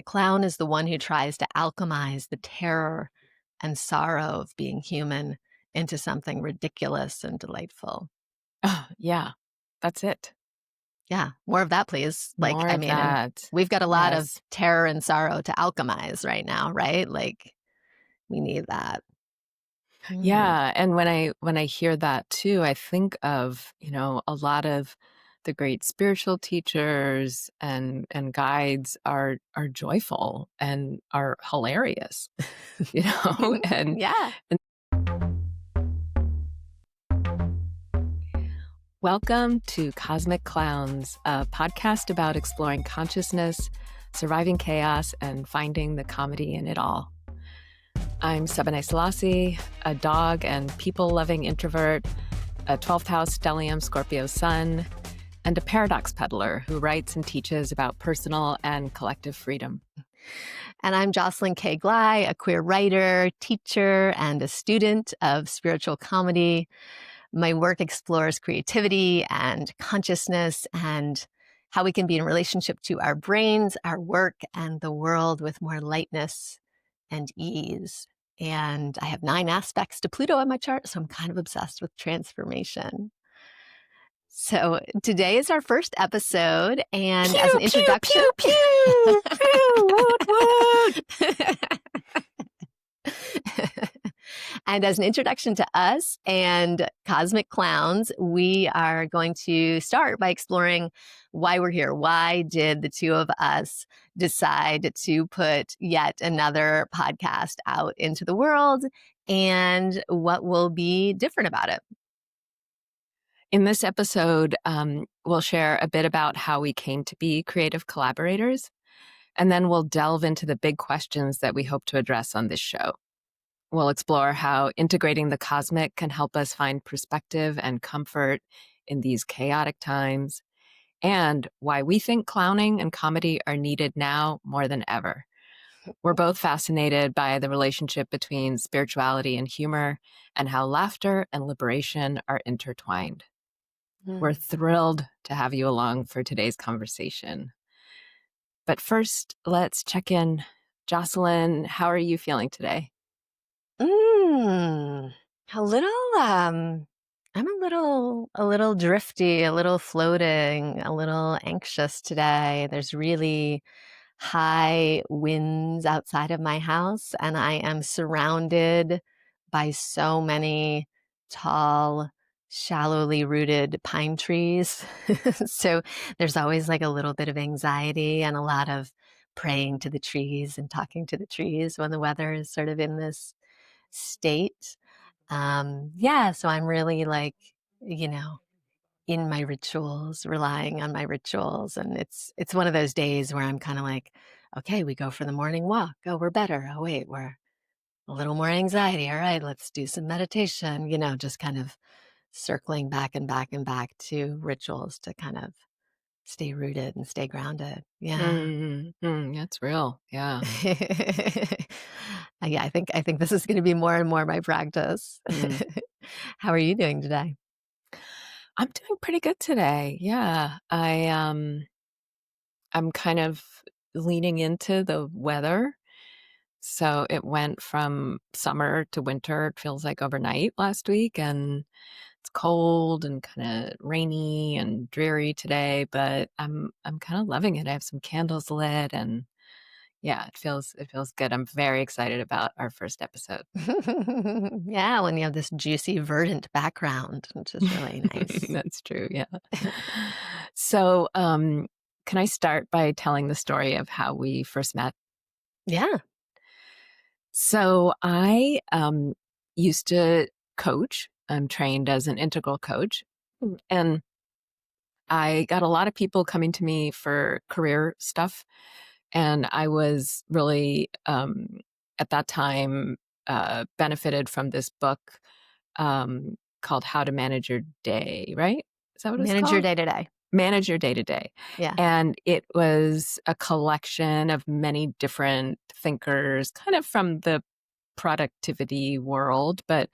The clown is the one who tries to alchemize the terror and sorrow of being human into something ridiculous and delightful. Oh, yeah, that's it. Yeah, more of that, please. More of And that. we've got a lot of Yes. terror and sorrow to alchemize right now, right? We need that. Mhm. Yeah, and when I hear that too, I think of, a lot of the great spiritual teachers and guides are joyful and are hilarious, and Yeah. welcome to Cosmic Clowns, a podcast about exploring consciousness, surviving chaos, and finding the comedy in it all. I'm Sebene Selassie, a dog and people-loving introvert, a 12th house stellium Scorpio sun, and a paradox peddler who writes and teaches about personal and collective freedom. And I'm Jocelyn Glei, a queer writer, teacher, and a student of spiritual comedy. My work explores creativity and consciousness and how we can be in relationship to our brains, our work, and the world with more lightness and ease. And I have 9 aspects to Pluto on my chart, so I'm kind of obsessed with transformation. So today is our first episode, and as an Pew, pew, introduction, pew, pew, pew, woot, woot. and as an introduction to us and Cosmic Clowns, we are going to start by exploring why we're here. Why did the two of us decide to put yet another podcast out into the world, and what will be different about it? In this episode, we'll share a bit about how we came to be creative collaborators, and then we'll delve into the big questions that we hope to address on this show. We'll explore how integrating the cosmic can help us find perspective and comfort in these chaotic times, and why we think clowning and comedy are needed now more than ever. We're both fascinated by the relationship between spirituality and humor and how laughter and liberation are intertwined. We're thrilled to have you along for today's conversation. But first, let's check in. Jocelyn, how are you feeling today? A little, I'm a little drifty, a little floating, a little anxious today. There's really high winds outside of my house, and I am surrounded by so many tall, shallowly rooted pine trees. So there's always like a little bit of anxiety and a lot of praying to the trees and talking to the trees when the weather is sort of in this state. Yeah, so I'm really you know, in my rituals, relying on my rituals. And it's one of those days where I'm kind of like, okay, we go for the morning walk. Oh, we're better. Oh, wait, we're a little more anxiety. All right, let's do some meditation, just kind of circling back and back and back to rituals to kind of stay rooted and stay grounded. Yeah. That's real. Yeah. Yeah, I think this is going to be more and more my practice. Mm. How are you doing today? I'm doing pretty good today. Yeah. I'm kind of leaning into the weather. So it went from summer to winter. It feels like overnight last week, and it's cold and kind of rainy and dreary today, but I'm kind of loving it. I have some candles lit, and yeah, it feels good. I'm very excited about our first episode. Yeah, when you have this juicy verdant background, which is really nice. That's true. Yeah. So, can I start by telling the story of how we first met? Yeah. So I used to coach. I'm trained as an integral coach. And I got a lot of people coming to me for career stuff. And I was really, at that time, benefited from this book called How to Manage Your Day, right? Is that what it's Manage your called? day to day. Manage Your Day to Day. Yeah. And it was a collection of many different thinkers, kind of from the productivity world, but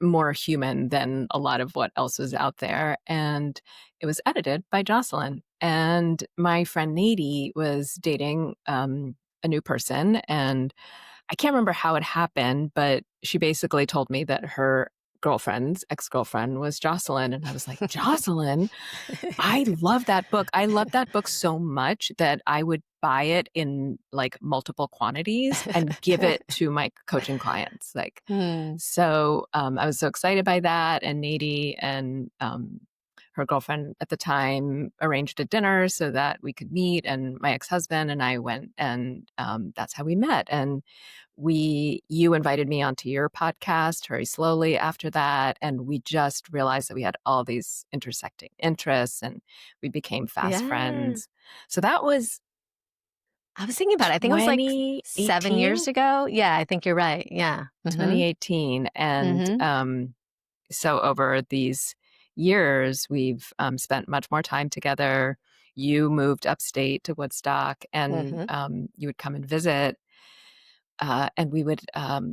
more human than a lot of what else was out there. And it was edited by Jocelyn. and my friend Nady was dating a new person, and I can't remember how it happened, but she basically told me that her ex-girlfriend was Jocelyn. And I was like, Jocelyn? I love that book. I love that book so much that I would buy it in like multiple quantities and give it to my coaching clients. Like, Hmm. so I was so excited by that. And Nady and her girlfriend at the time arranged a dinner so that we could meet. And my ex-husband and I went, and that's how we met. And you invited me onto your podcast very slowly after that. And we just realized that we had all these intersecting interests, and we became fast Yeah. friends. So that was I was thinking about it. I think it was like 7 years 2018, ago. Yeah, I think you're right. Yeah. Mhm. 2018. And Mhm. so over these years, we've spent much more time together. You moved upstate to Woodstock, and Mhm. you would come and visit. And we would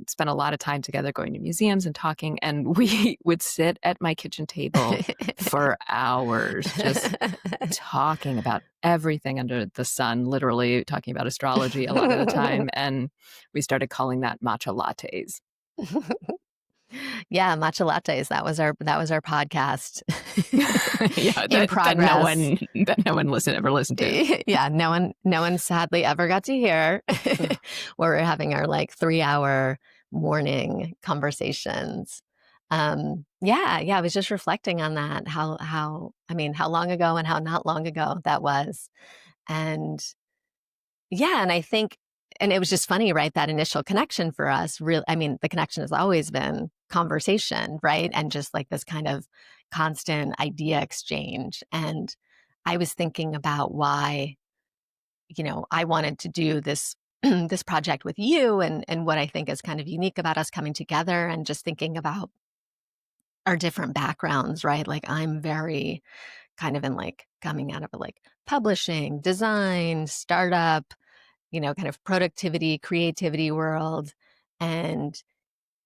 spend a lot of time together going to museums and talking. And we would sit at my kitchen table for hours, just talking about everything under the sun, literally talking about astrology a lot of the time. And we started calling that matcha lattes. Yeah, matcha lattes. That was our podcast Yeah, in that no progress. one ever listened to. Yeah, no one sadly ever got to hear Ugh. where we're having our like 3-hour morning conversations. Yeah, I was just reflecting on that, how I mean, how long ago and how not long ago that was. And yeah, and I think and it was just funny, right? That initial connection for us, real I mean, the connection has always been conversation, right? And just like this kind of constant idea exchange. And I was thinking about why, I wanted to do this this project with you and what I think is kind of unique about us coming together and just thinking about our different backgrounds, right? Like I'm very kind of in like coming out of like publishing, design, startup, kind of productivity, creativity world. And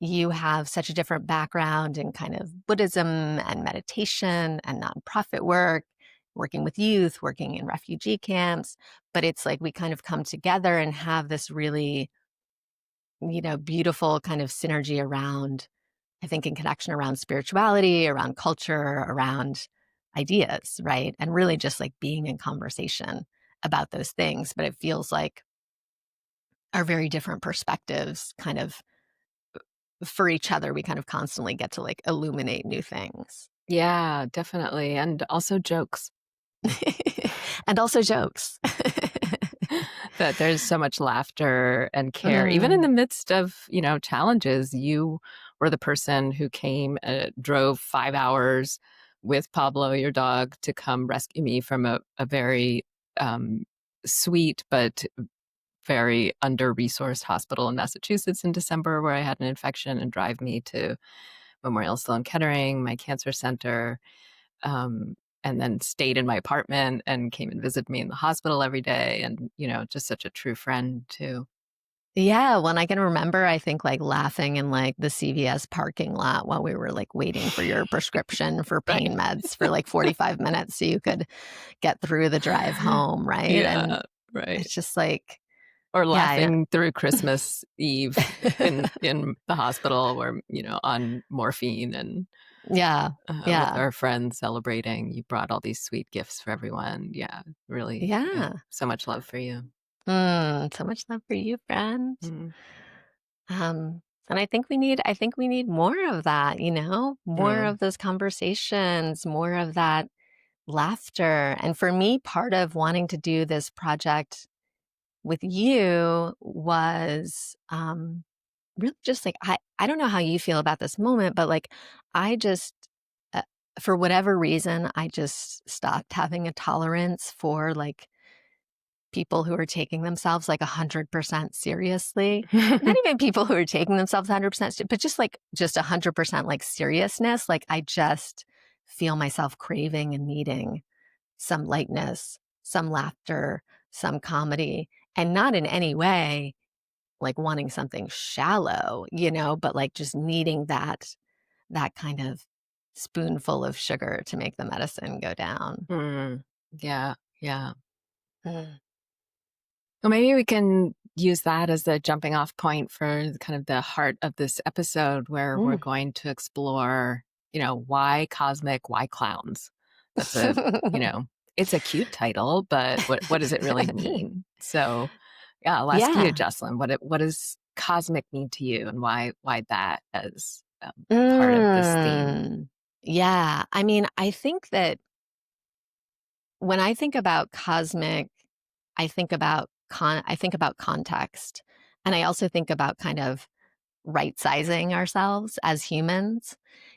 you have such a different background in kind of Buddhism and meditation and nonprofit work, working with youth, working in refugee camps. But it's like we kind of come together and have this really, beautiful kind of synergy around, I think, in connection around spirituality, around culture, around ideas, right? And really just like being in conversation about those things. But it feels like our very different perspectives kind of for each other, we kind of constantly get to like illuminate new things. Yeah, definitely. And also jokes. And also jokes. That there's so much laughter and care. Even in Mm. the midst of, challenges, you were the person who came, drove 5 hours with Pablo, your dog, to come rescue me from a very um, sweet but very under-resourced hospital in Massachusetts in December where I had an infection, and drive me to Memorial Sloan Kettering, my cancer center, um, and then stayed in my apartment and came and visited me in the hospital every day. And, just such a true friend too. Yeah, when I can remember, I think like laughing in like the CVS parking lot while we were like waiting for your prescription for Right. pain meds for like 45 minutes so you could get through the drive home, right? And Yeah, right. it's just like, Or yeah, laughing through Christmas Eve in the hospital where, on morphine, and yeah, with yeah, our friends celebrating. You brought all these sweet gifts for everyone. Yeah, really. Yeah, yeah. so much love for you. So much love for you, friend. Mm, And I think we need more of that, more mm, of those conversations, more of that laughter. And for me, part of wanting to do this project with you was really just like I don't know how you feel about this moment, but like I just uh, for whatever reason, I just stopped having a tolerance for like people who are taking themselves like 100% seriously. Not even people who are taking themselves 100%, but just 100% like seriousness. Like I just feel myself craving and needing some lightness, some laughter, some comedy, and not in any way like wanting something shallow, but like just needing that kind of spoonful of sugar to make the medicine go down. mm. Yeah. Yeah. Mm. Well, maybe we can use that as the jumping off point for kind of the heart of this episode where we're Mm. going to explore, why cosmic, why clowns? That's a, you know, it's a cute title, but what does it really mean? So, yeah, I'll ask you, Yeah. Jocelyn, what does cosmic mean to you, and why that as part of this theme? Mm. Yeah. I mean, I think that when I think about cosmic, I think about context. And I also think about kind of right sizing ourselves as humans.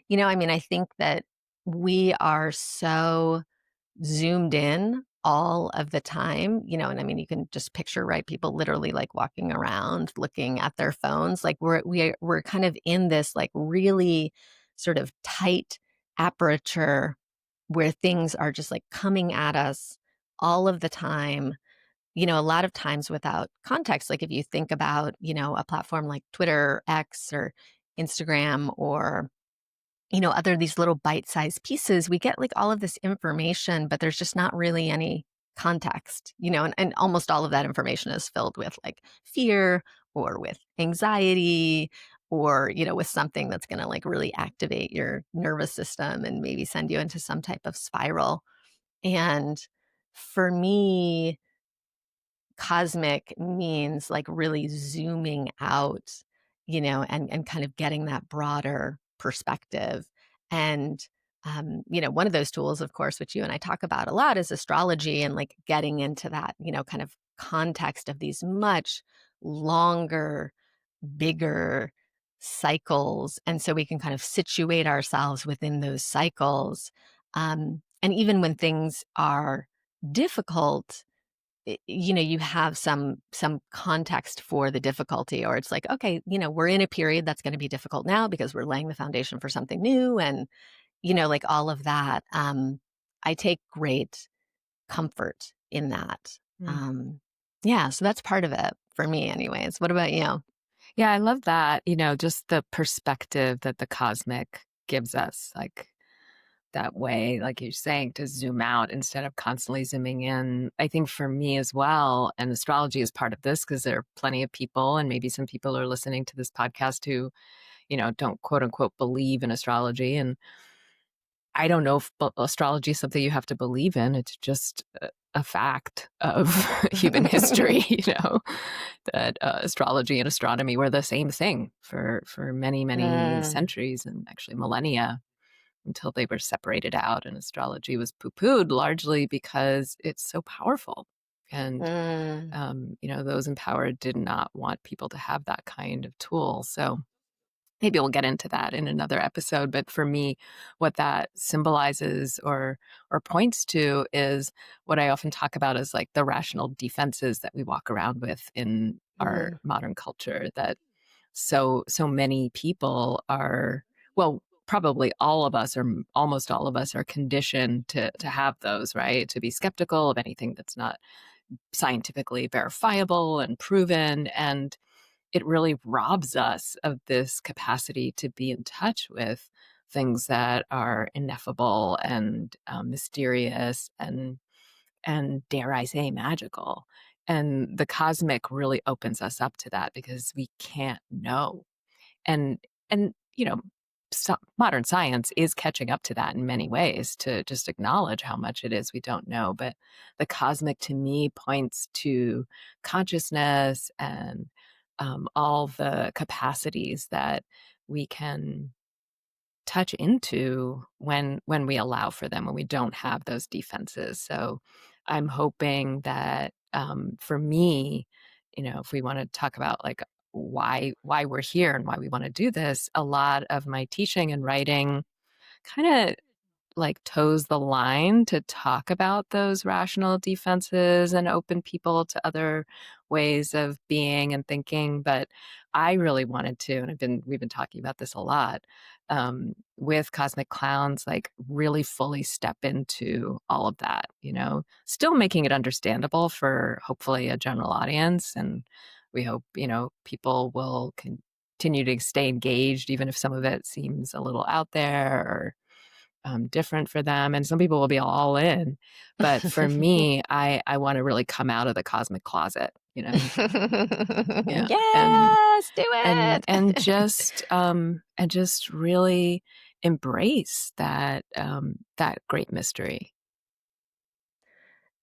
I mean, I think that we are so zoomed in all of the time, and I mean, you can just picture, right, people literally like walking around looking at their phones. Like we're kind of in this like really sort of tight aperture where things are just like coming at us all of the time, a lot of times without context. Like if you think about, a platform like Twitter, X, or Instagram, or other these little bite-sized pieces, we get like all of this information, but there's just not really any context, and almost all of that information is filled with like fear or with anxiety or, with something that's going to like really activate your nervous system and maybe send you into some type of spiral. And for me, cosmic means like really zooming out, and kind of getting that broader perspective. And, one of those tools, of course, which you and I talk about a lot is astrology and like getting into that, kind of context of these much longer, bigger cycles. And so we can kind of situate ourselves within those cycles. And even when things are difficult, you have some context for the difficulty, or it's like, okay, we're in a period that's going to be difficult now because we're laying the foundation for something new, and like all of that. I take great comfort in that. Hmm. um yeah, so that's part of it for me anyways. What about you? Yeah, I love that, just the perspective that the cosmic gives us, like that way, like you're saying, to zoom out instead of constantly zooming in. I think for me as well, and astrology is part of this because there are plenty of people, and maybe some people are listening to this podcast who, don't quote unquote believe in astrology. And I don't know if astrology is something you have to believe in. It's just a fact of human history, that astrology and astronomy were the same thing for many, many Mm, centuries and actually millennia until they were separated out. And astrology was poo pooed largely because it's so powerful. And, mm, those empowered did not want people to have that kind of tool. So, maybe we'll get into that in another episode, but for me, what that symbolizes or points to is what I often talk about as like the rational defenses that we walk around with in our mm, modern culture, that so many people are, well, probably all of us or almost all of us are conditioned to have those, right? To be skeptical of anything that's not scientifically verifiable and proven. And it really robs us of this capacity to be in touch with things that are ineffable and mysterious and dare I say magical. And the cosmic really opens us up to that because we can't know. And modern science is catching up to that in many ways, to just acknowledge how much it is we don't know. But the cosmic to me points to consciousness and all the capacities that we can touch into when we allow for them, when we don't have those defenses. So I'm hoping that for me, if we want to talk about like why we're here and why we want to do this, a lot of my teaching and writing kind of like toes the line to talk about those rational defenses and open people to other ways of being and thinking. But I really wanted to, and we've been talking about this a lot, with Cosmic Clowns, like really fully step into all of that, still making it understandable for hopefully a general audience. And we hope, people will continue to stay engaged, even if some of it seems a little out there, different for them, and some people will be all in. But for me, I want to really come out of the cosmic closet, yeah, Yes, do it. and just really embrace that great mystery.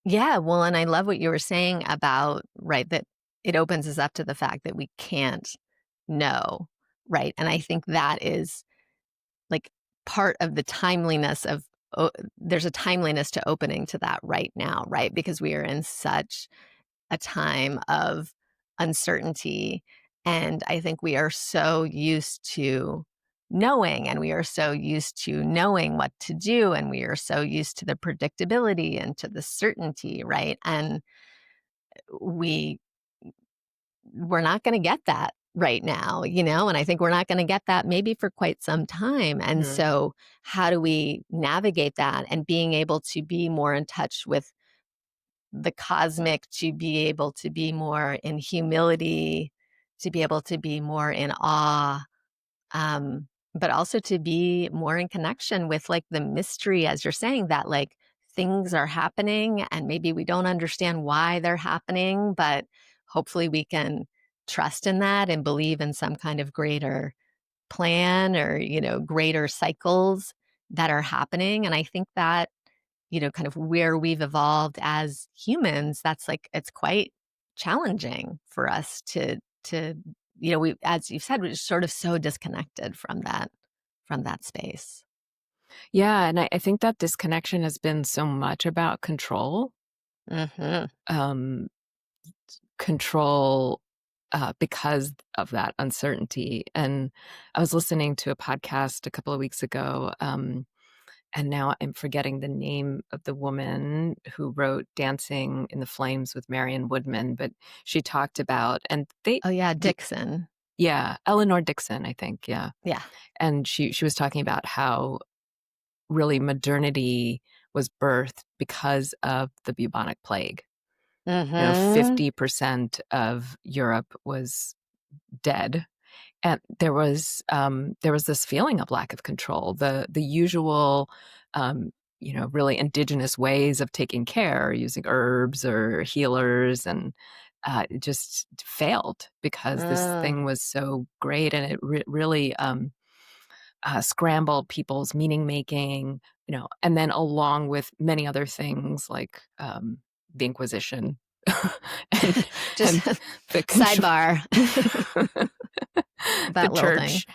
Yeah, well, and I love what you were saying about, right, that it opens us up to the fact that we can't know, right? And I think that is like part of the timeliness of there's a timeliness to opening to that right now, right? Because we are in such a time of uncertainty. And I think we are so used to knowing, and we are so used to knowing what to do, and we are so used to the predictability and to the certainty, right? And we we're not going to get that right now, and I think we're not going to get that maybe for quite some time. And Mhm. so how do we navigate that, and being able to be more in touch with the cosmic, to be able to be more in humility, to be able to be more in awe, but also to be more in connection with like the mystery, as you're saying, that like things are happening and maybe we don't understand why they're happening, but hopefully we can trust in that and believe in some kind of greater plan, or, greater cycles that are happening. And I think that, kind of where we've evolved as humans, that's like it's quite challenging for us to we, as you've said, we're sort of so disconnected from that space. Yeah, and I think that disconnection has been so much about control. Mhm. Um, Control because of that uncertainty. And I was listening to a podcast a couple of weeks ago, and now I'm forgetting the name of the woman who wrote Dancing in the Flames with Marion Woodman, but she talked about, and Oh, yeah, the Dixon. yeah, Eleanor Dixon, I think, yeah. Yeah. And she was talking about how really modernity was birthed because of the bubonic plague. Mhm. 50% of Europe was dead, and there was this feeling of lack of control. The usual, really indigenous ways of taking care, using herbs or healers, and it just failed because this Mm. thing was so great, and it really scrambled people's meaning making, and then along with many other things like the Inquisition and Just and the control, sidebar, the that little thing. church,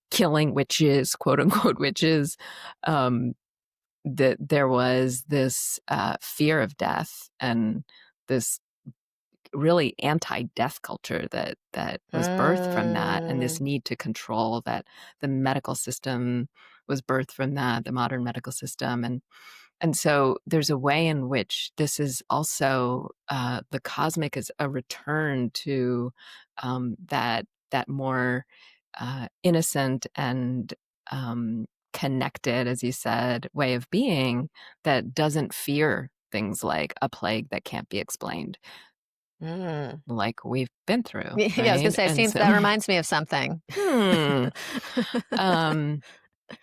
killing witches, quote unquote witches. Um, that there was this fear of death and this really anti-death culture that was birthed from that, and this Mm. need to control that. The medical system was birthed from that, the modern medical system. And so there's a way in which this is also the cosmic is a return to that more innocent and connected, as you said, way of being that doesn't fear things like a plague that can't be explained, Mm. like we've been through, Yeah, I was gonna right? say, it And seems so, that reminds me of something. hmm, um,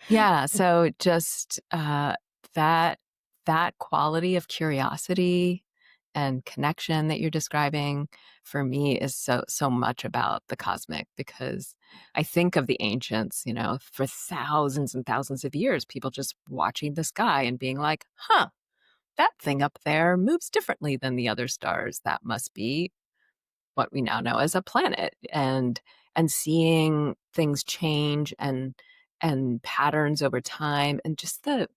yeah. So just that that quality of curiosity and connection that you're describing for me is so much about the cosmic, because I think of the ancients, for thousands and thousands of years, people just watching the sky and being like, "Huh, that thing up there moves differently than the other stars. That must be what we now know as a planet," and seeing things change and patterns over time, and just the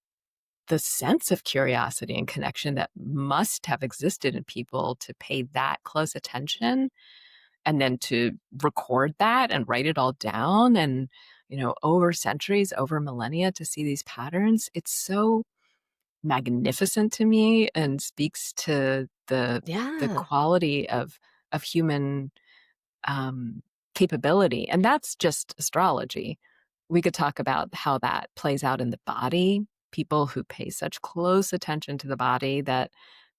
sense of curiosity and connection that must have existed in people to pay that close attention, and then to record that and write it all down, and over centuries, over millennia, to see these patterns. It's so magnificent to me and speaks to the Yeah. quality of human capability. And that's just astrology. We could talk about how that plays out in the body. People who pay such close attention to the body that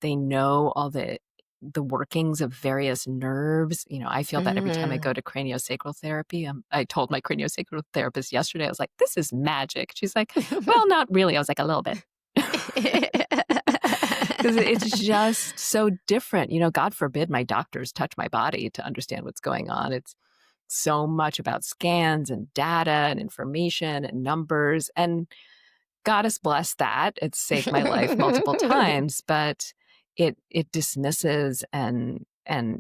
they know all the the workings of various nerves. I feel that every time I Mm. go to craniosacral therapy. I told my craniosacral therapist yesterday, I was like, this is magic. She's like, well, not really. I was like, a little bit. Because it's just so different. God forbid my doctors touch my body to understand what's going on. It's so much about scans and data and information and numbers. And goddess bless that. It's saved my life multiple times, but it dismisses and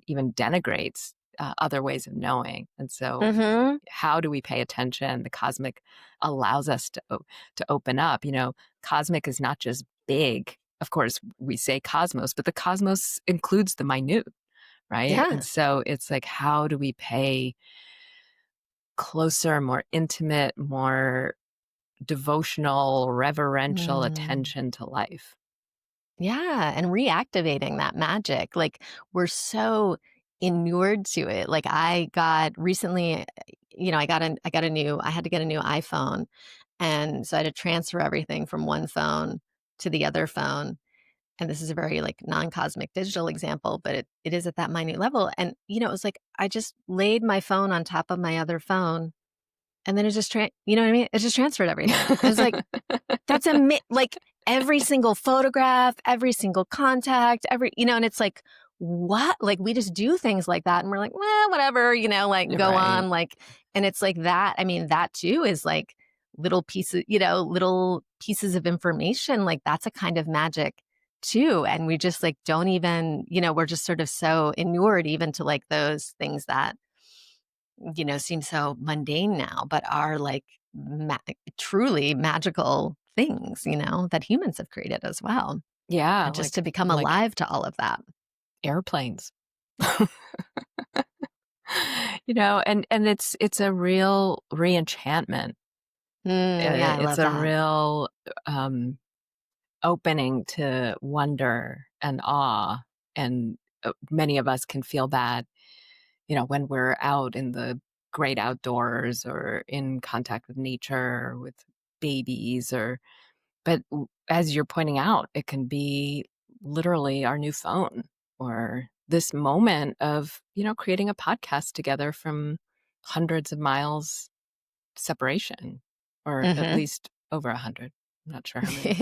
even denigrates other ways of knowing. And so, Mm-hmm. how do we pay attention? The cosmic allows us to open up. Cosmic is not just big. Of course, we say cosmos, but the cosmos includes the minute, right? Yeah. And so it's like, how do we pay closer, more intimate, more devotional, reverential Mm. attention to life? Yeah, and reactivating that magic. Like, we're so inured to it. Like, I got recently, I had to get a new iPhone, and so I had to transfer everything from one phone to the other phone. And this is a very, like, non-cosmic digital example, but it is at that minute level. And, it was like I just laid my phone on top of my other phone, and then it just you know what I mean? It just transferred everything. I was like, that's like every single photograph, every single contact, and it's like, what? Like, we just do things like that, and we're like, well, whatever, like, go Right. on, like, and it's like that. I mean, that too is like little pieces of information. Like, that's a kind of magic too, and we just like don't even, we're just sort of so inured even to like those things that seem so mundane now, but are like truly magical things, that humans have created as well. Yeah, And just to become like alive to all of that. airplanes. And it's a real reenchantment. Yeah, I It's love a that. real opening to wonder and awe. And many of us can feel that, when we're out in the great outdoors or in contact with nature, or with babies, but as you're pointing out, it can be literally our new phone, or this moment of, creating a podcast together from hundreds of miles separation, or at Hmm. least over 100. I'm not sure how many.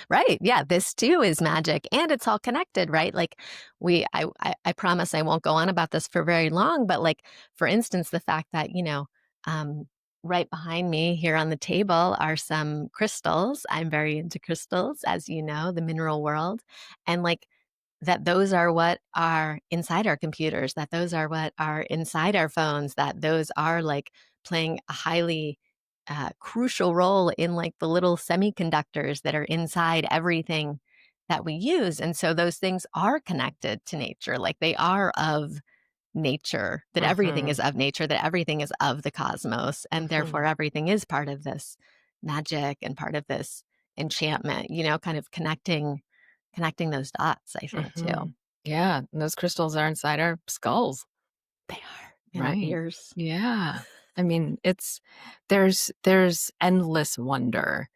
Right. Yeah. This too is magic, and it's all connected, right? Like, I promise I won't go on about this for very long, but like, for instance, the fact that, um, right behind me here on the table are some crystals. I'm very into crystals, as you know, the mineral world. And like, that those are what are inside our computers, that those are what are inside our phones, that those are like playing a highly crucial role in like the little semiconductors that are inside everything that we use. And so those things are connected to nature, like they are of nature, that everything Hmm. is of nature, that everything is of the cosmos. And Hmm. therefore, everything is part of this magic and part of this enchantment, kind of connecting those dots, I think, Hmm. too. Yeah, and those crystals are inside our skulls, They are in our right? ears. Yeah. I mean, there's endless wonder,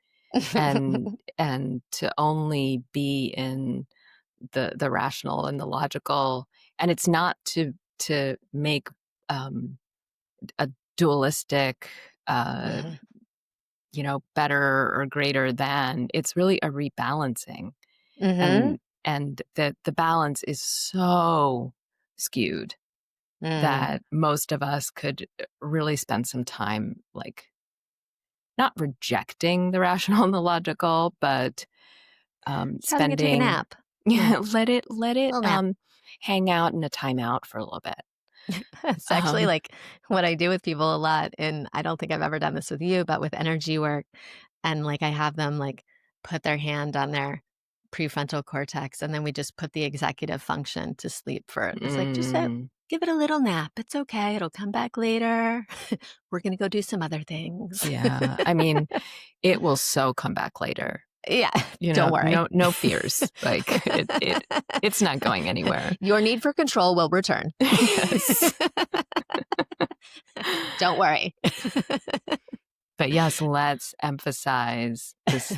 and to only be in the rational and the logical, and it's not to make um a dualistic uh Mhm, better or greater than. It's really a rebalancing, mhm, and the balance is so skewed mm. that most of us could really spend some time, like, not rejecting the rational and the logical, but Just having to take a spending, nap. Yeah, yeah, let it little nap. hang out in a timeout for a little bit. It's actually Um, like what I do with people a lot, and I don't think I've ever done this with you, but with energy work, and like I have them like put their hand on their prefrontal cortex, and then we just put the executive function to sleep for it. It's like, just mm, give it a little nap. It's okay. It'll come back later. We're gonna go do some other things. yeah, I mean, it will so come back later. Yeah, don't worry. No fears. Like, it's not going anywhere. Your need for control will return. Yes. Don't worry. But yes, let's emphasize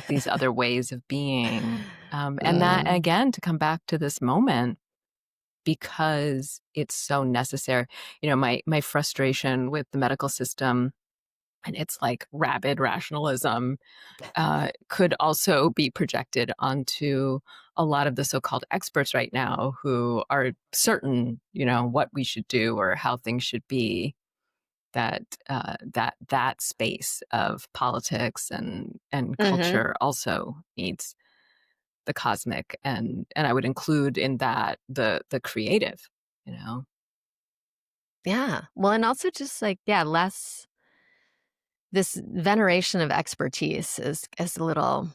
these other ways of being. And that, Mm, again, to come back to this moment, because it's so necessary. My frustration with the medical system and its like rabid rationalism could also be projected onto a lot of the so-called experts right now who are certain, what we should do or how things should be. That space of politics and Hmm. culture also needs the cosmic, and I would include in that the creative, you know. Yeah. Well, and also just like, yeah, less this veneration of expertise is a little,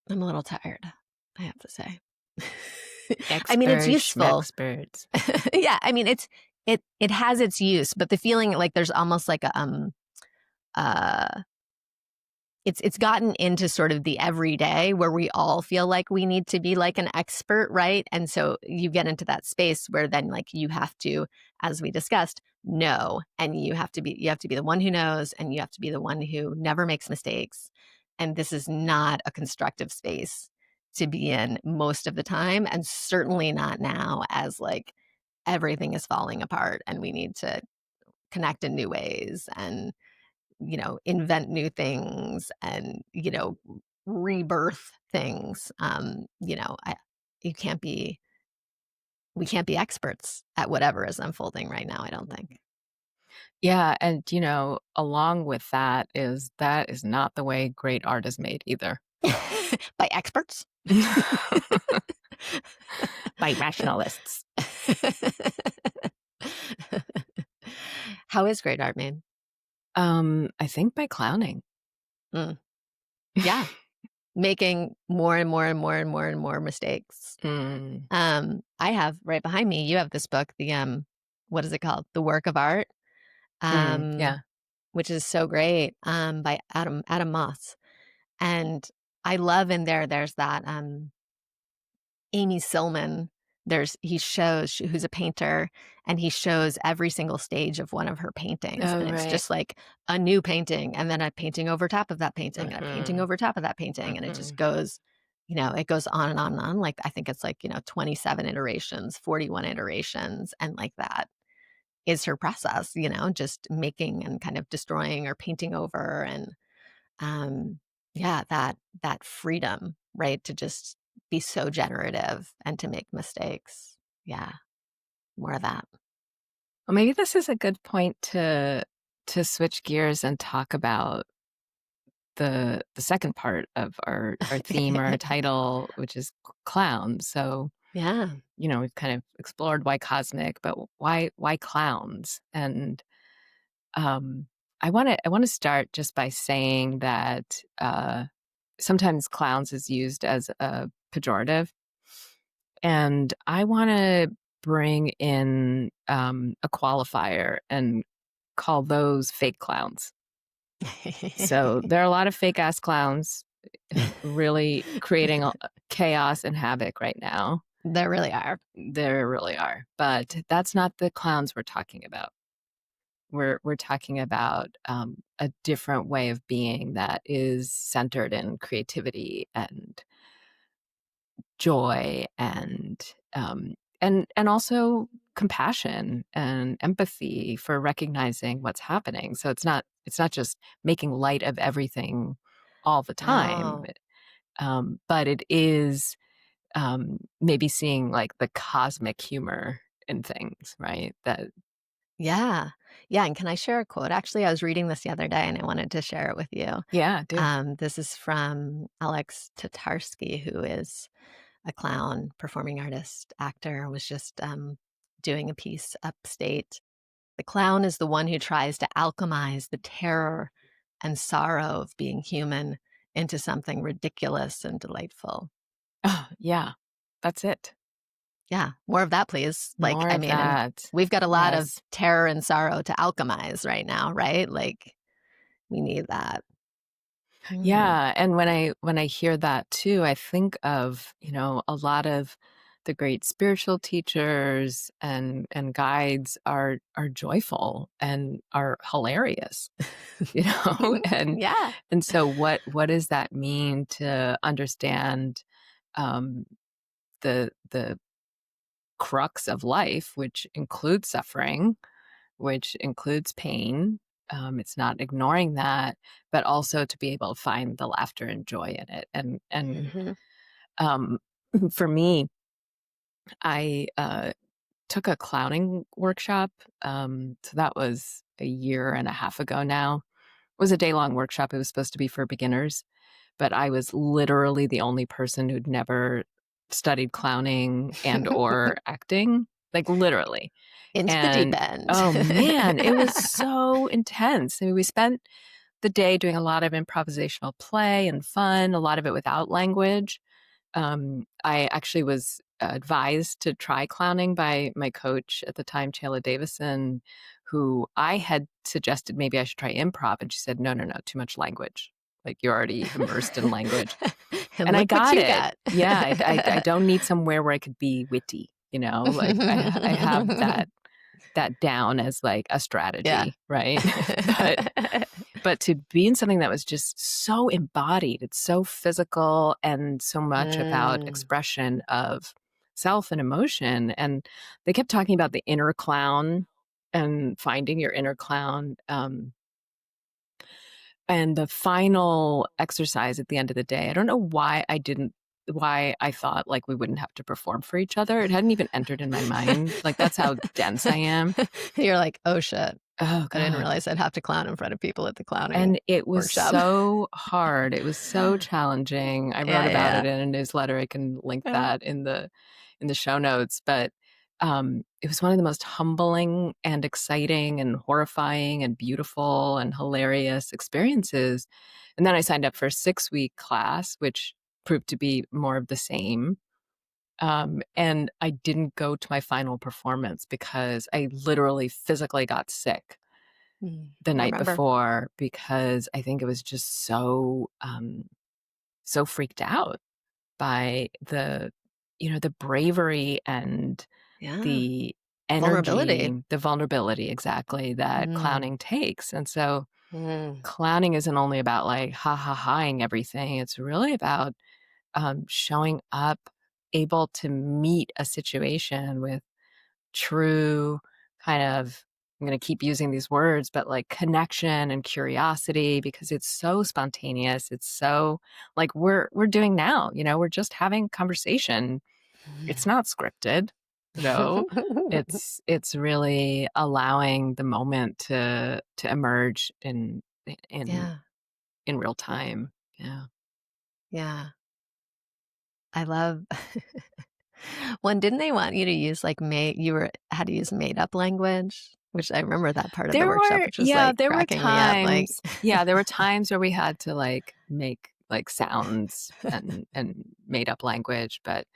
I'm a little tired, I have to say. I mean, it's Experts, useful. schmexperts. Yeah, I mean, it has its use, but the feeling like there's almost like a uh it's gotten into sort of the everyday where we all feel like we need to be like an expert, right? And so you get into that space where then like you have to, as we discussed, know, and you have to be the one who knows, and you have to be the one who never makes mistakes. And this is not a constructive space to be in most of the time, and certainly not now as like everything is falling apart and we need to connect in new ways and invent new things and, rebirth things. You can't be, we can't be experts at whatever is unfolding right now, I don't think. Yeah, and along with that is not the way great art is made either. By experts? By rationalists. How is great art made? I think by clowning. Mm, yeah, making more and more and more and more and more mistakes. Mm, I have right behind me, you have this book, what is it called? The Work of Art. yeah. Which is so great, by Adam Moss. And I love in there's that, Amy Sillman, he shows who's a painter, and he shows every single stage of one of her paintings, Oh, and it's right. just like a new painting, and then a painting over top of that painting, and a painting Mhm, over top of that painting, and it just mhm. goes, it goes on and on and on, like, I think it's like, 27 iterations, 41 iterations, and like that is her process, just making and kind of destroying or painting over and um yeah, that freedom, right, to just be so generative and to make mistakes. Yeah, more of that. Well, maybe this is a good point to switch gears and talk about the second part of our theme or our title, which is clowns. So, Yeah. we've kind of explored why cosmic, but why clowns? And um, I want to start just by saying that sometimes clowns is used as a pejorative, and I want to bring in a qualifier and call those fake clowns. So there are a lot of fake ass clowns really creating chaos and havoc right now. There really are. There really are, but that's not the clowns we're talking about. We're talking about a different way of being that is centered in creativity and joy and also compassion and empathy for recognizing what's happening. So it's not just making light of everything all the time, No. but it is maybe seeing like the cosmic humor in things, right? That Yeah. Yeah, and can I share a quote? Actually, I was reading this the other day, and I wanted to share it with you. yeah, do. This is from Alex Tatarski, who is a clown, performing artist, actor, was just, doing a piece upstate. The clown is the one who tries to alchemize the terror and sorrow of being human into something ridiculous and delightful. Oh, yeah, that's it. Yeah, more of that, please. Like, More I of mean, and that. we've got a lot of Yes. terror and sorrow to alchemize right now, right? Like, we need that. Mm. Yeah, and when I hear that too, I think of, a lot of the great spiritual teachers and guides are joyful and are hilarious, and Yeah. and so what does that mean to understand um the crux of life, which includes suffering, which includes pain. It's not ignoring that, but also to be able to find the laughter and joy in it. And Mhm. um, for me, I took a clowning workshop. So that was a year and a half ago now. It was a day-long workshop. It was supposed to be for beginners, but I was literally the only person who'd never studied clowning and or acting, like literally. Into the deep And end. oh man, it was so intense. I mean, we spent the day doing a lot of improvisational play and fun, a lot of it without language. I actually was advised to try clowning by my coach at the time, Chayla Davison, who I had suggested maybe I should try improv. And she said, no, no, no, too much language. Like you're already immersed in language. And And I look what got you it. got. Yeah, I don't need somewhere where I could be witty, you know, like I have that down as like a Yeah. strategy, right? but but to be in something that was just so embodied, it's so physical and so much about Mm. expression of self and emotion. And they kept talking about the inner clown and finding your inner clown. And the final exercise at the end of the day, I don't know why I thought like we wouldn't have to perform for each other. It hadn't even entered in my mind. Like that's how dense I am. You're like, "Oh, shit. Oh I didn't God. realize I'd have to clown in front of people at the clowning And it was workshop." so hard. It was so challenging. I wrote Yeah, about yeah, it in a newsletter. I can link yeah. that in the show notes. But it was one of the most humbling and exciting and horrifying and beautiful and hilarious experiences. And then I signed up for a 6-week class, which proved to be more of the same. And I didn't go to my final performance because I literally physically got sick the I night remember. before because I think it was just so so freaked out by the bravery and Yeah. the Vulnerability. energy, the vulnerability exactly that Mm. clowning takes. And so Mm. clowning isn't only about like ha ha haing everything. It's really about showing up able to meet a situation with true kind of I'm going to keep using these words, but like connection and curiosity because it's so spontaneous. It's so like we're doing now, we're just having conversation. It's not scripted, you know. It's really allowing the moment to emerge in Yeah, in real time. Yeah. yeah. I love One, didn't they want you to use, like, you were had to use made up language? Which I remember that part of the workshop, which was, like, There were cracking me up, like times. Yeah, there were times where we had to like make like sounds and made up language, but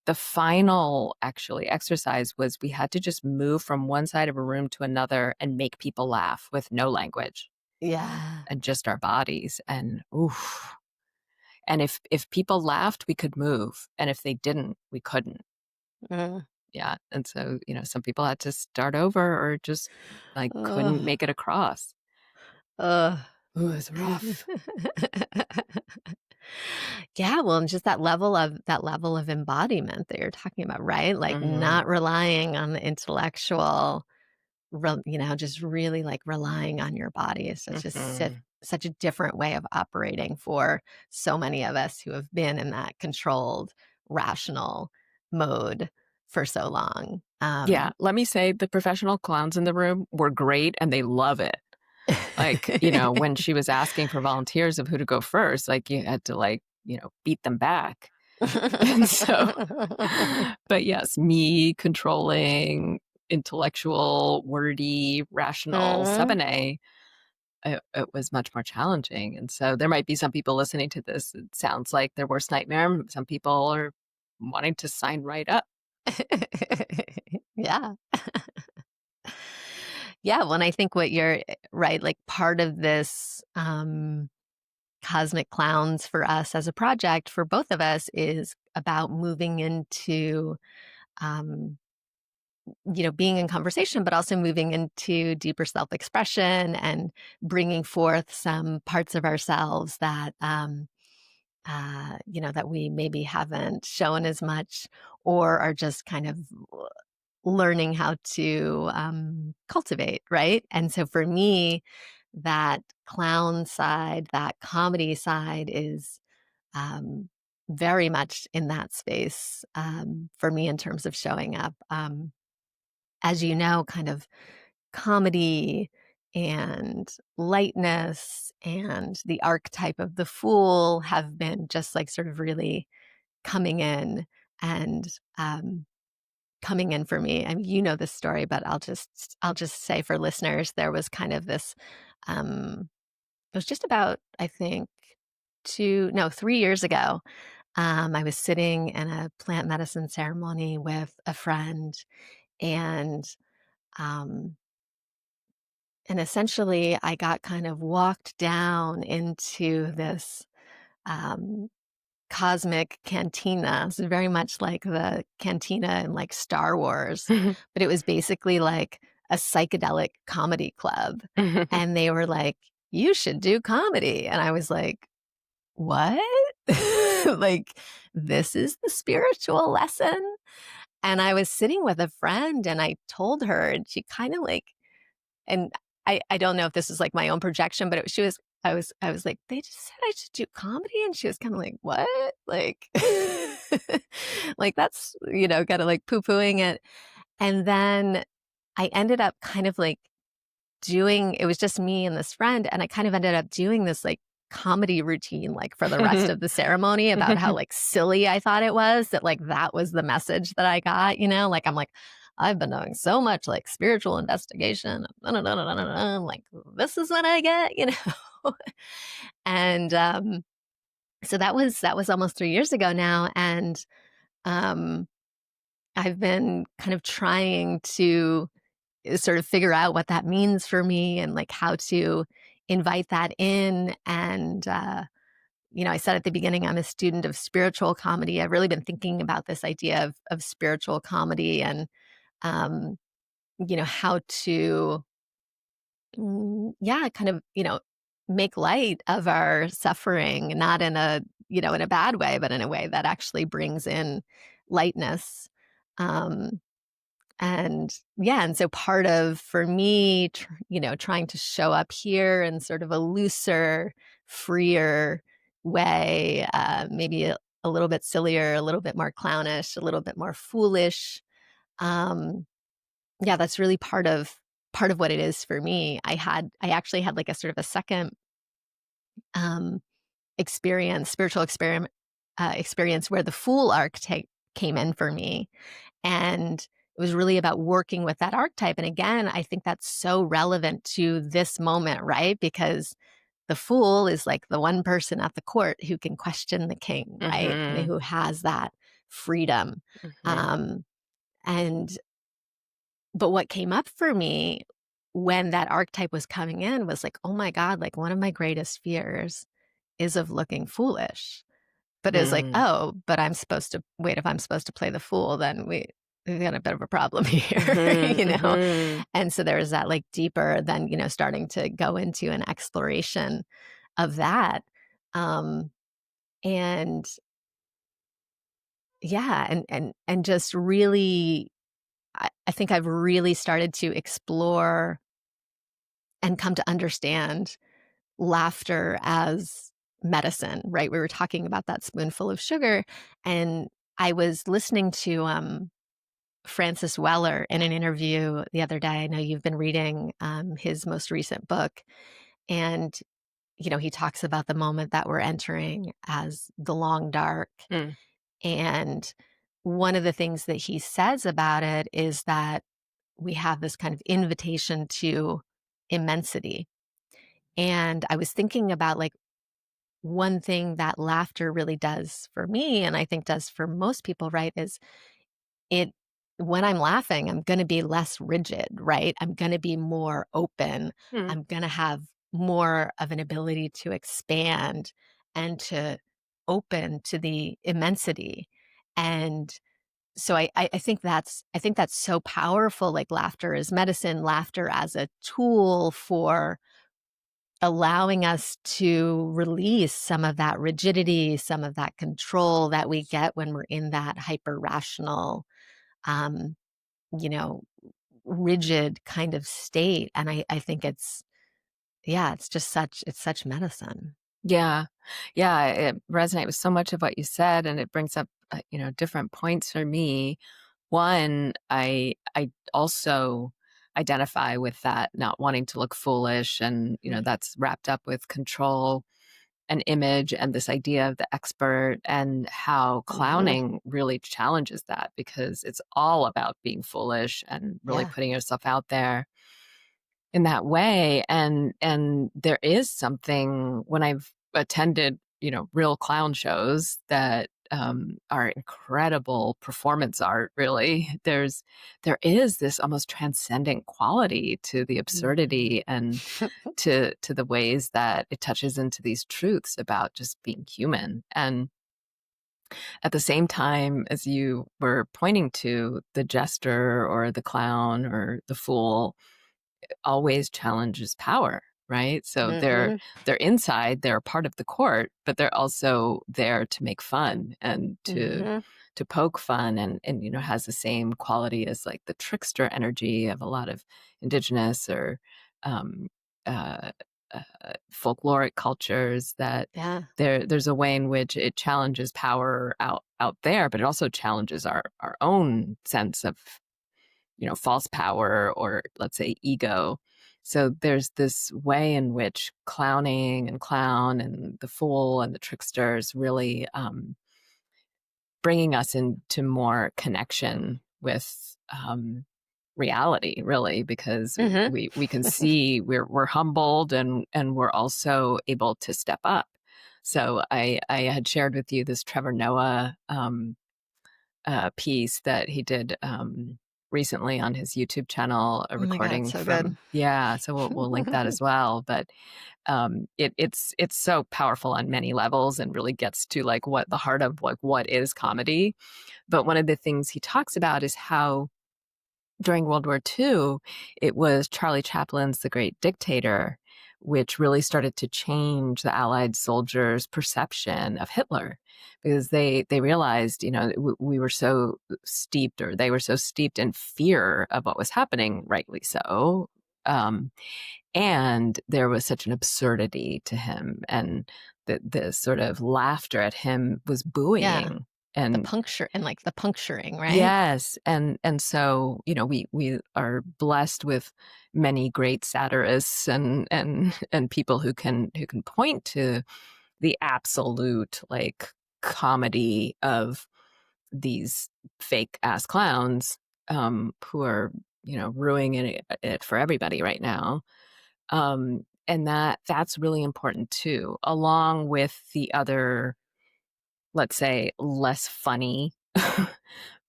the final actually exercise was we had to just move from one side of a room to another and make people laugh with no language Yeah. and just our bodies and oof. And if people laughed, we could move, and if they didn't, we couldn't. Mm. Yeah, and so, some people had to start over or just like Ugh. couldn't make it across. Ugh. Ooh, it's rough. Yeah, well, and just that level of embodiment that you're talking about, right? Like, Mhm. not relying on the intellectual, just really, like, relying on your body is Mhm. such a different way of operating for so many of us who have been in that controlled, rational mode for so long. Yeah, let me say the professional clowns in the room were great and they love it. Like, when she was asking for volunteers of who to go first, like you had to like, beat them back. And so, but yes, me controlling intellectual, wordy, rational Mhm. Sebene, it was much more challenging. And so there might be some people listening to this. It sounds like their worst nightmare. Some people are wanting to sign right up. Yeah. Yeah, well, and I think what you're right, like, part of this, Cosmic Clowns for us as a project, for both of us, is about moving into, um, being in conversation, but also moving into deeper self-expression and bringing forth some parts of ourselves that, that we maybe haven't shown as much or are just kind of learning how to cultivate, right? And so for me, that clown side, that comedy side is um, very much in that space for me in terms of showing up. As you know, kind of comedy and lightness and the archetype of the fool have been just like sort of really coming in and coming in for me. I mean, you know this story, but I'll just say for listeners, there was kind of this. It was just about I think 3 years ago. I was sitting in a plant medicine ceremony with a friend, and um, and essentially, I got kind of walked down into this um, cosmic cantina. It's very much like the cantina in like Star Wars, but it was basically like a psychedelic comedy club. And they were like, "You should do comedy." And I was like, "What?" Like, this is the spiritual lesson? And I was sitting with a friend and I told her, and she kind of like, and I don't know if this is like my own projection, but she was I was like, "They just said I should do comedy," and she was kinda like, "What?" Like like, that's, kinda like poo-pooing it, and then I ended up kind of like doing it was just me and this friend, and I kind of ended up doing this, like, comedy routine, like, for the rest of the ceremony about how, like, silly I thought it was, that, like, that was the message that I got, Like, I'm like, "I've been doing so much, like, spiritual investigation, like, this is what I get," And, so that was almost 3 years ago now, and, um, I've been kind of trying to sort of figure out what that means for me and like how to invite that in. And, I said at the beginning, I'm a student of spiritual comedy. I've really been thinking about this idea of spiritual comedy and, um, how to, yeah, kind of, make light of our suffering, not in in a bad way, but in a way that actually brings in lightness. Um, and yeah, and so part of for me, trying to show up here in sort of a looser, freer way, maybe a little bit sillier, a little bit more clownish, a little bit more foolish. Um, yeah, that's really part of what it is for me. I actually had like a sort of a second um, spiritual experience where the fool archetype came in for me. And it was really about working with that archetype. And again, I think that's so relevant to this moment, right? Because the fool is like the one person at the court who can question the king, right? And Mhm. who has that freedom. Mhm. Um, and but what came up for me when that archetype was coming in was like, oh my God, like one of my greatest fears is of looking foolish. But it's like, Mm. "Oh, but I'm supposed to wait, if I'm supposed to play the fool, then we've got a bit of a problem here," Mhm. you know? Mhm. And so there's that, like, deeper than, starting to go into an exploration of that. Um, and yeah, and just really I think I've really started to explore and come to understand laughter as medicine, right? We were talking about that spoonful of sugar, and I was listening to Francis Weller in an interview the other day. I know you've been reading his most recent book, and he talks about the moment that we're entering as the long dark. Mm. And one of the things that he says about it is that we have this kind of invitation to immensity. And I was thinking about like one thing that laughter really does for me, and I think does for most people, right, is it when I'm laughing, I'm gonna be less rigid, right? I'm gonna be more open. Mm. I'm gonna have more of an ability to expand and to open to the immensity. And so I think that's so powerful, like laughter is medicine, laughter as a tool for allowing us to release some of that rigidity, some of that control that we get when we're in that hyper rational, um, you know, rigid kind of state. And I think yeah, it's just it's such medicine. Yeah. Yeah, I resonate with so much of what you said, and it brings up, different points for me. One, I also identify with that not wanting to look foolish, and, that's wrapped up with control and image and this idea of the expert, and how Mm-hmm. clowning really challenges that because it's all about being foolish and really Yeah. putting yourself out there in that way. And there is something when I've attended, real clown shows that are incredible performance art. Really, there is this almost transcendent quality to the Mhm. absurdity and to the ways that it touches into these truths about just being human. And at the same time, as you were pointing to, the jester or the clown or the fool always challenges power, right? So Mhm. they're inside, they're part of the court, but they're also there to make fun and Mhm. to poke fun, and has the same quality as like the trickster energy of a lot of indigenous or um, uh, folkloric cultures. That Yeah. there's a way in which it challenges power out there, but it also challenges our own sense of false power, or let's say ego. So there's this way in which clowning and clown and the fool and the trickster is really bringing us into more connection with reality, really, because Mhm. we can see we're humbled, and we're also able to step up. So I had shared with you this Trevor Noah piece that he did recently on his YouTube channel, a Oh my God, recording so good. from, yeah. So we'll link that as well. But it's so powerful on many levels, and really gets to like what the heart of like what is comedy. But one of the things he talks about is how during World War II, it was Charlie Chaplin's The Great Dictator, which really started to change the Allied soldiers' perception of Hitler, because they realized, we were so steeped, or they were so steeped in fear of what was happening, rightly so. Um, and there was such an absurdity to him, and the sort of laughter at him was Yeah. buoying. The And puncture and like the puncturing, right? yes, and so we are blessed with many great satirists and people who can point to the absolute like comedy of these fake ass clowns who are ruining it for everybody right now. And that's really important too, along with the other, let's say, less funny,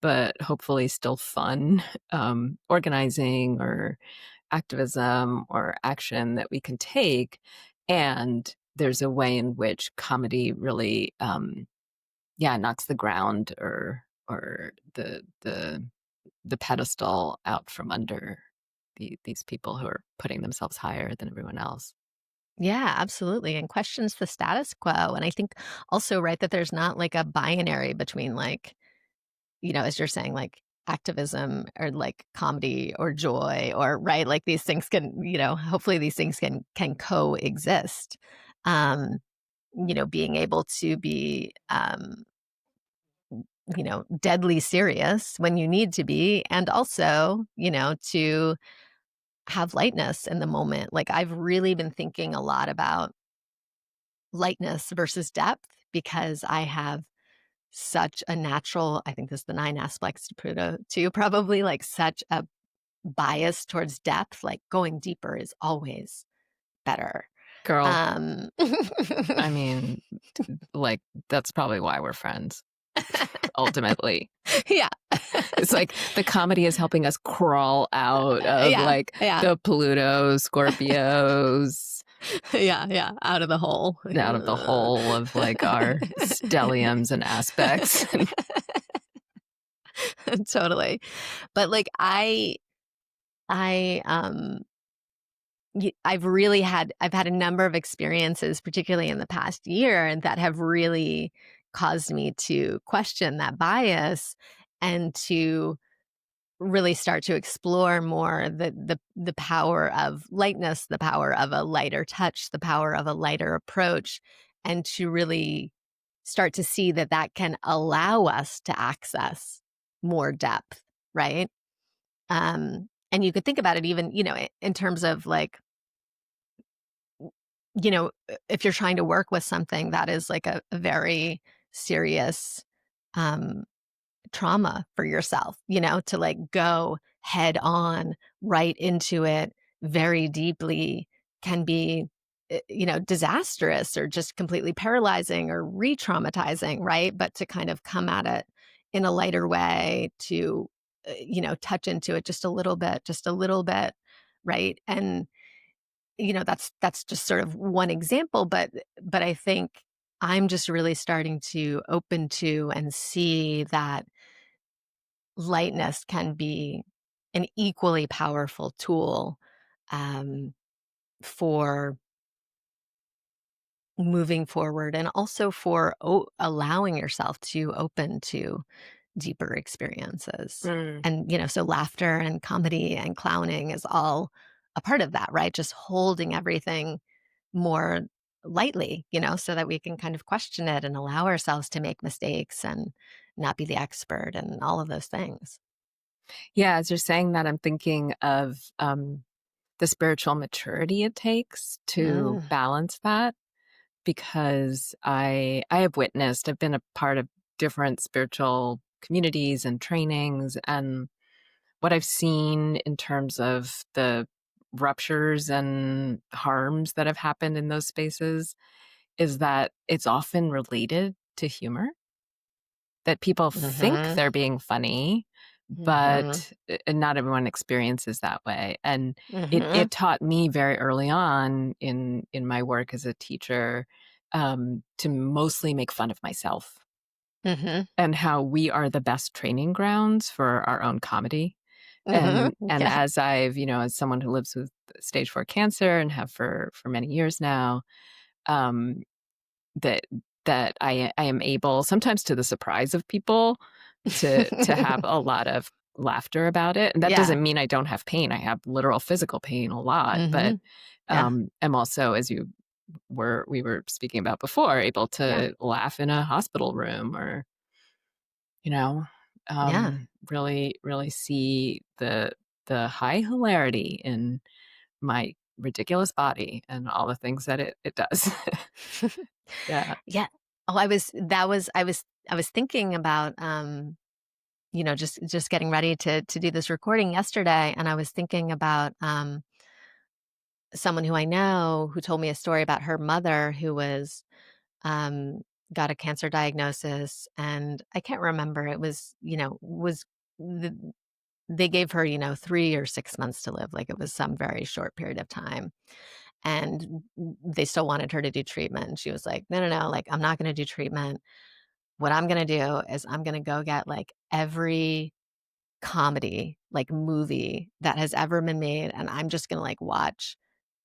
but hopefully still fun, organizing or activism or action that we can take. And there's a way in which comedy really, yeah, knocks the ground or the pedestal out from under these people who are putting themselves higher than everyone else. Yeah, absolutely, and questions the status quo, and I think also, right, that there's not like a binary between like, as you're saying, like activism or like comedy or joy or right, like these things can, hopefully these things can coexist. Um, being able to be deadly serious when you need to be, and also, to have lightness in the moment. Like I've really been thinking a lot about lightness versus depth because I have such a natural, I think this is the 9 aspects to Pluto too, probably like such a bias towards depth, like going deeper is always better. Girl, Um I mean, like, that's probably why we're friends, ultimately. Yeah. It's like the comedy is helping us crawl out of Yeah, like yeah. the Pluto, Scorpios, Yeah, yeah, out of the hole. out of the hole of like our stelliums and aspects. Totally. But, like, I, I've had a number of experiences, particularly in the past year, that have really caused me to question that bias and to really start to explore more the power of lightness, the power of a lighter touch, the power of a lighter approach, and to really start to see that that can allow us to access more depth, right? And you could think about it even, in terms of like, if you're trying to work with something that is like a very serious um, trauma for yourself, to like go head on right into it very deeply can be, disastrous or just completely paralyzing or re traumatizing, right? But to kind of come at it in a lighter way, to, touch into it just a little bit, right? And that's just sort of one example, but I think I'm just really starting to open to and see that lightness can be an equally powerful tool, um, for moving forward and also for allowing yourself to open to deeper experiences. Mm. And, so laughter and comedy and clowning is all a part of that, right? Just holding everything more lightly, so that we can kind of question it and allow ourselves to make mistakes and not be the expert and all of those things. Yeah, as you're saying that, I'm thinking of the spiritual maturity it takes to Mm, balance that, because I have witnessed, I've been a part of different spiritual communities and trainings, and what I've seen in terms of the ruptures and harms that have happened in those spaces is that it's often related to humor, that people think mhm, they're being funny, mhm, but not everyone experiences that way. And mhm, it taught me very early on in my work as a teacher, to mostly make fun of myself mhm, and how we are the best training grounds for our own comedy. mhm, And yeah, as I've, as someone who lives with stage 4 cancer and have for many years now, um, that I am able, sometimes to the surprise of people, to have a lot of laughter about it. And that yeah, doesn't mean I don't have pain. I have literal physical pain a lot, but mhm, yeah, I'm also, as we were speaking about before, able yeah, to laugh in a hospital room, or you know, yeah. really really see the high hilarity in my ridiculous body and all the things that it does. Yeah. Yeah. Oh, I was thinking about, just getting ready to do this recording yesterday, and I was thinking about, someone who I know who told me a story about her mother who was, um, got a cancer diagnosis, and I can't remember, it was, was the they gave her, 3 or 6 months to live, like, it was some very short period of time, and they still wanted her to do treatment, and she was like, "No, no, no, like, I'm not gonna do treatment. What I'm gonna do is I'm gonna go get, like, every comedy, like, movie that has ever been made, and I'm just gonna, like, watch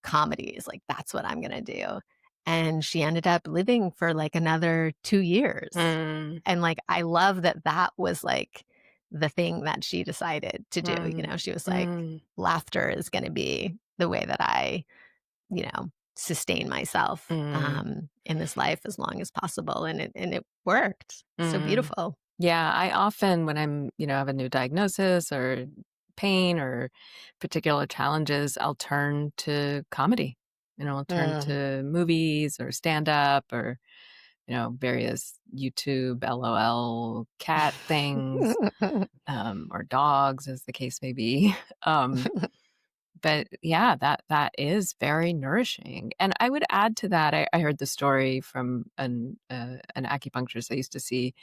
comedies, like, that's what I'm gonna do." And she ended up living for, like, another 2 years. Mm, And, like, I love that that was, like, the thing that she decided to do, mm, she was like, mm, "Laughter is gonna be the way that I, sustain myself, mm, in this life as long as possible," and it worked. So mm. beautiful. Yeah, I often, when I'm, have a new diagnosis or pain or particular challenges, I'll turn to comedy. I'll turn Mm. to movies or stand up, or, various YouTube, LOL, cat things, or dogs, as the case may be. Um, but yeah, that is very nourishing. And I would add to that, I heard the story from an acupuncturist I used to see,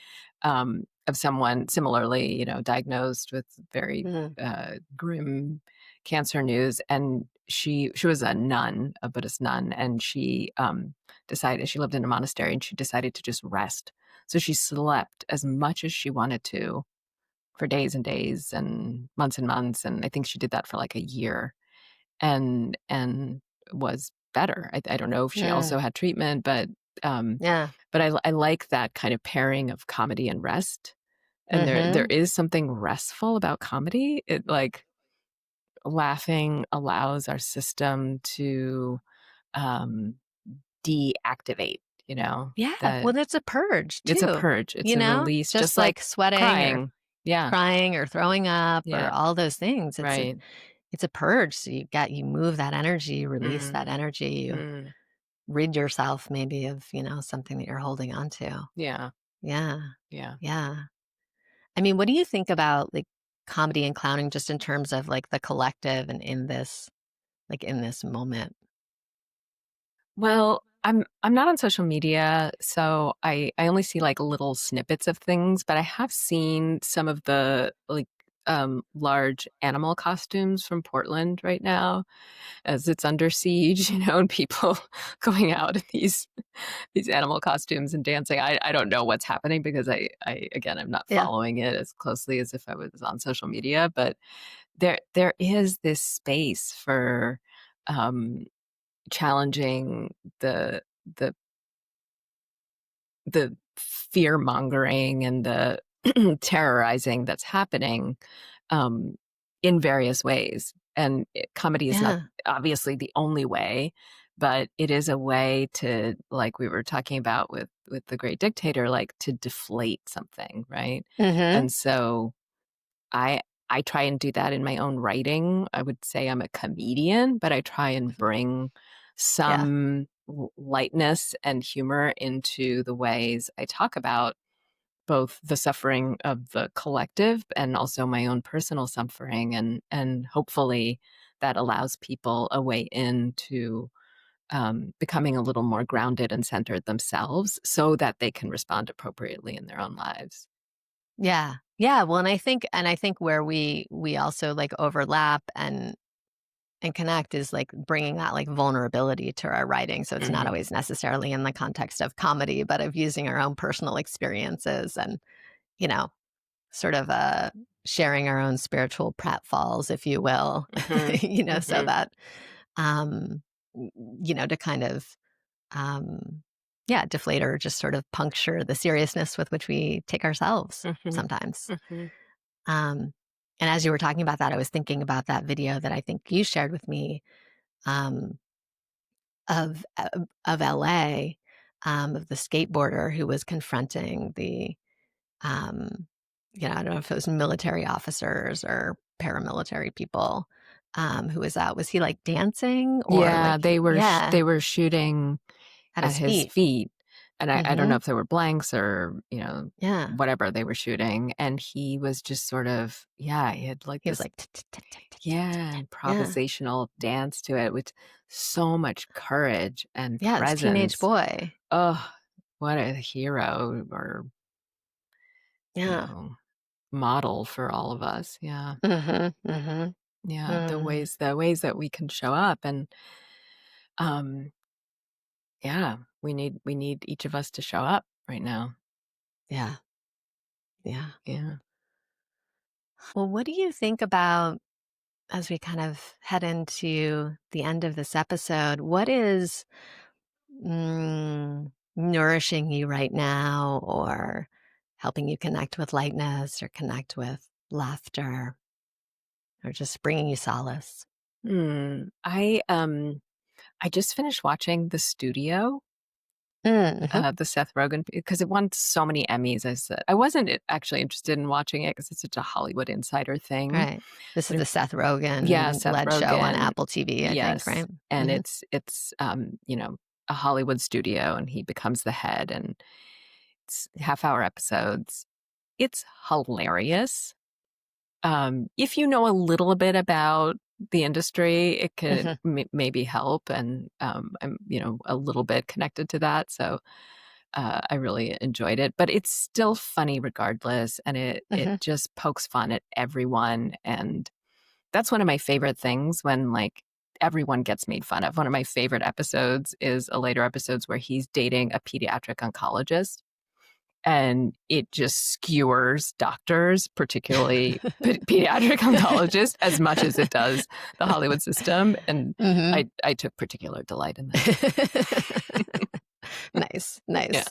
of someone similarly, diagnosed with very Mm. grim cancer news, and she was a nun, a Buddhist nun, and decided, she lived in a monastery, and she decided to just rest. So she slept as much as she wanted to for days and days and months, and I think she did that for like a year, and was better. I don't know if she Mm, also had treatment, um, yeah. but I like that kind of pairing of comedy and rest. And there Mhm. is something restful about comedy. It like laughing allows our system to um, deactivate. You know Yeah, that well, it's a purge it's a too, purge. It's a release, Just just like like sweating or crying. Yeah, crying or throwing up or yeah, all those things. right. It's a purge, so you move that energy, you release Mm, that energy, you mm, rid yourself maybe of, something that you're holding on to. yeah, Yeah, yeah. yeah. I mean, what do you think about, like, comedy and clowning just in terms of, like, the collective and in this moment? Well, I'm not on social media, so I only see like little snippets of things, but I have seen some of the like large animal costumes from Portland right now as it's under siege, and people going out in these animal costumes and dancing. I don't know what's happening because I again I'm not Yeah, following it as closely as if I was on social media, but there is this space for um challenging the the the fear mongering and the terrorizing that's happening um, in various ways. And comedy is not yeah. obviously the only way, but it is a way to, like we were talking about with the great dictator, like to deflate something, right? Mhm. And so I I try and do that in my own writing. I would say I'm a comedian, but I try and bring Yeah, some lightness and humor into the ways I talk about both the suffering of the collective and also my own personal suffering, and hopefully that allows people a way into becoming a little more grounded and centered themselves so that they can respond appropriately in their own lives. yeah. Yeah, well, and I think where we also, like, overlap and connect is, like, bringing that, like, vulnerability to our writing, so it's not Hmm. always necessarily in the context of comedy, but of using our own personal experiences and, you know, sort of, sharing our own spiritual pratfalls, if you will, Hmm. so Hmm. that, um, to kind of, um, yeah, deflate or just sort of puncture the seriousness with which we take ourselves Hmm. sometimes. Hmm. Um, and as you were talking about that, I was thinking about that video that I think you shared with me, um, of LA, of the skateboarder who was confronting um, I don't know if it was military officers or paramilitary people, who was out. Was he like dancing or Yeah, like, they were shooting at at his his feet? feet, and I don't know Hmm. if there were blanks or, Yeah. whatever they were shooting, and he was just sort of yeah, he had, like, He was this like, "Tut, tut, tut, tut, tut, tut, tut, yeah, tut." Yeah. improvisational dance to it with so much courage and Yeah. This teenage presence. boy. Oh, what a hero or, you Yeah. know, model for all of us, yeah. Hmm. Hmm. Yeah, Mm. the ways that we can show up and, um yeah, we need each of us to show up right now. Yeah. Yeah. Yeah. Well, what do you think about as we kind of head into the end of this episode? What is nourishing you right now or helping you connect with lightness or connect with laughter or just bringing you solace? Hmm. I just finished watching The Studio, Mm-hmm. the Seth Rogen because it won so many Emmys. I said I wasn't actually interested in watching it because it's such a Hollywood insider thing. Right. This is But the Seth yeah, Rogen Seth led show on Rogen, Apple TV, I think, yes, right? and Hmm. it's a Hollywood studio, and he becomes the head, and it's half-hour episodes. It's hilarious. If you know a little bit about the industry, it could Hmm. maybe help, and I'm a little bit connected to that, so I really enjoyed it. But it's still funny regardless, and it Hmm. just pokes fun at everyone, and that's one of my favorite things when like everyone gets made fun of. One of my favorite episodes is a later episodes where he's dating a pediatric oncologist and it just skewers doctors, particularly pediatric oncologists, as much as it does the Hollywood system. And I took particular delight in that. Nice. Yeah.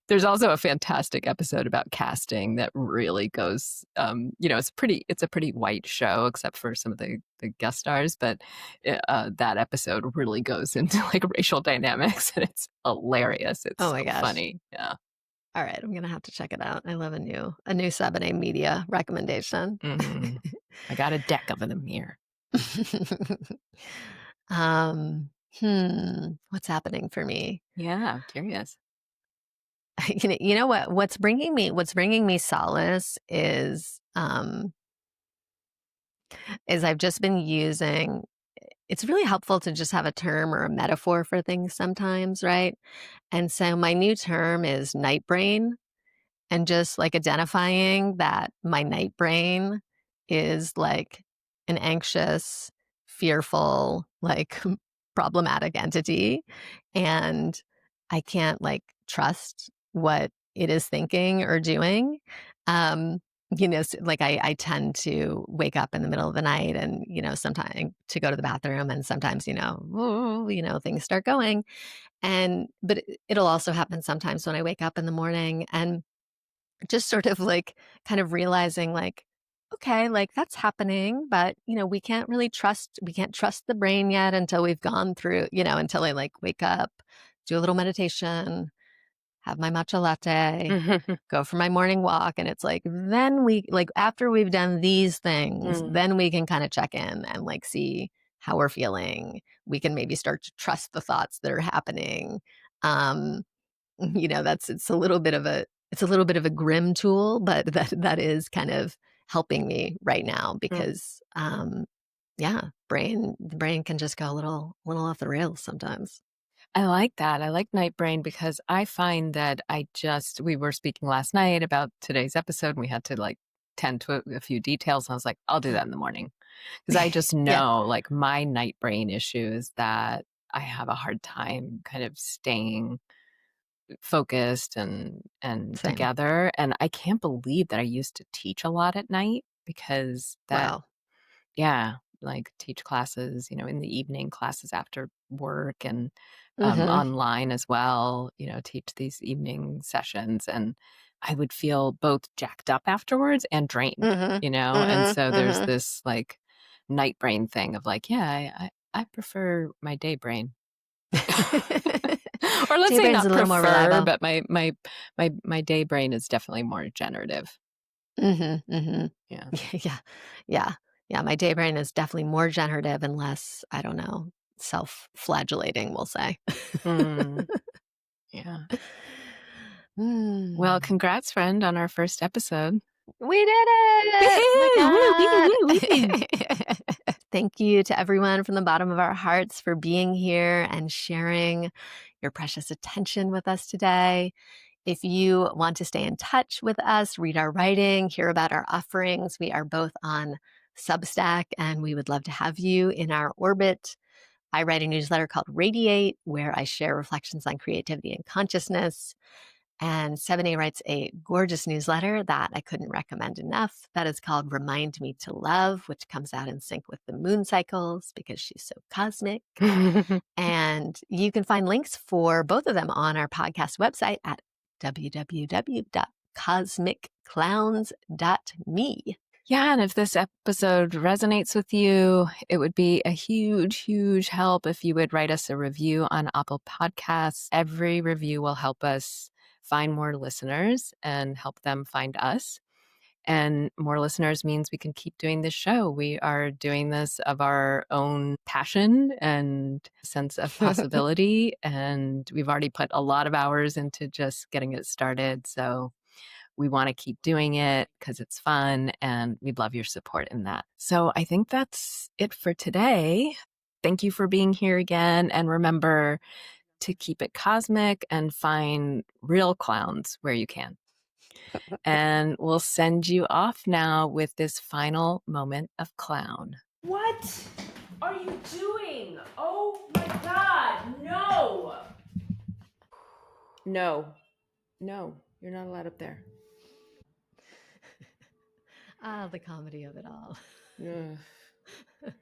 There's also a fantastic episode about casting that really goes, it's a pretty white show, except for some of the guest stars, but that episode really goes into like racial dynamics, and it's hilarious. It's Oh my gosh. funny. Yeah. All right, I'm gonna have to check it out. I love a new Sebene media recommendation. Mm-hmm. I got a deck of them here. What's happening for me? Yeah, I'm curious. You know what? What's bringing me solace is I've just been using. It's really helpful to just have a term or a metaphor for things sometimes, right? And so my new term is night brain. And just like identifying that my night brain is like an anxious, fearful, like problematic entity. And I can't like trust what it is thinking or doing. Um, like I tend to wake up in the middle of the night and, sometimes to go to the bathroom and sometimes, things start going. But it'll also happen sometimes when I wake up in the morning and just sort of like kind of realizing like, okay, like that's happening, but we can't trust the brain yet until we've gone through, until I like wake up, do a little meditation, have my matcha latte, go for my morning walk. And it's like, then after we've done these things, then we can kind of check in and like see how we're feeling. We can maybe start to trust the thoughts that are happening. Um, it's a little bit of a grim tool, but that is kind of helping me right now because the brain can just go a little off the rails sometimes. I like that. I like night brain because I find that we were speaking last night about today's episode and we had to like tend to a few details. And I was like, I'll do that in the morning. Because I just Yeah. know like my night brain issues that I have a hard time kind of staying focused and Same. together. And I can't believe that I used to teach a lot at night because Wow. yeah, like teach classes, in the evening, classes after work and Mm-hmm. online as well, teach these evening sessions. And I would feel both jacked up afterwards and drained, Mm-hmm. And Mm-hmm. so there's Mm-hmm. this like night brain thing of like, yeah, I prefer my day brain. Or let's Day say brain's not a little more prefer, reliable. but my day brain is definitely more generative. Mm-hmm. Mm-hmm. Yeah. Yeah. Yeah. Yeah. My day brain is definitely more generative and less, I don't know, self-flagellating, we'll say. Mm, yeah. Well, Mm. congrats, friend, on our first episode. We did it! Oh my Woohoo! Woo, woo, woo, woo. God. Thank you to everyone from the bottom of our hearts for being here and sharing your precious attention with us today. If you want to stay in touch with us, read our writing, hear about our offerings, we are both on Substack and we would love to have you in our orbit. I write a newsletter called Radiate, where I share reflections on creativity and consciousness. And Sebene writes a gorgeous newsletter that I couldn't recommend enough. That is called Remind Me to Love, which comes out in sync with the moon cycles because she's so cosmic. And you can find links for both of them on our podcast website at www.cosmicclowns.me. Yeah, and if this episode resonates with you, it would be a huge, huge help if you would write us a review on Apple Podcasts. Every review will help us find more listeners and help them find us. And more listeners means we can keep doing this show. We are doing this of our own passion and sense of possibility. And we've already put a lot of hours into just getting it started. So we want to keep doing it because it's fun and we'd love your support in that. So I think that's it for today. Thank you for being here again. And remember to keep it cosmic and find real clowns where you can. And we'll send you off now with this final moment of clown. What are you doing? Oh my God, no! No. No, you're not allowed up there. Ah, the comedy of it all. Ugh.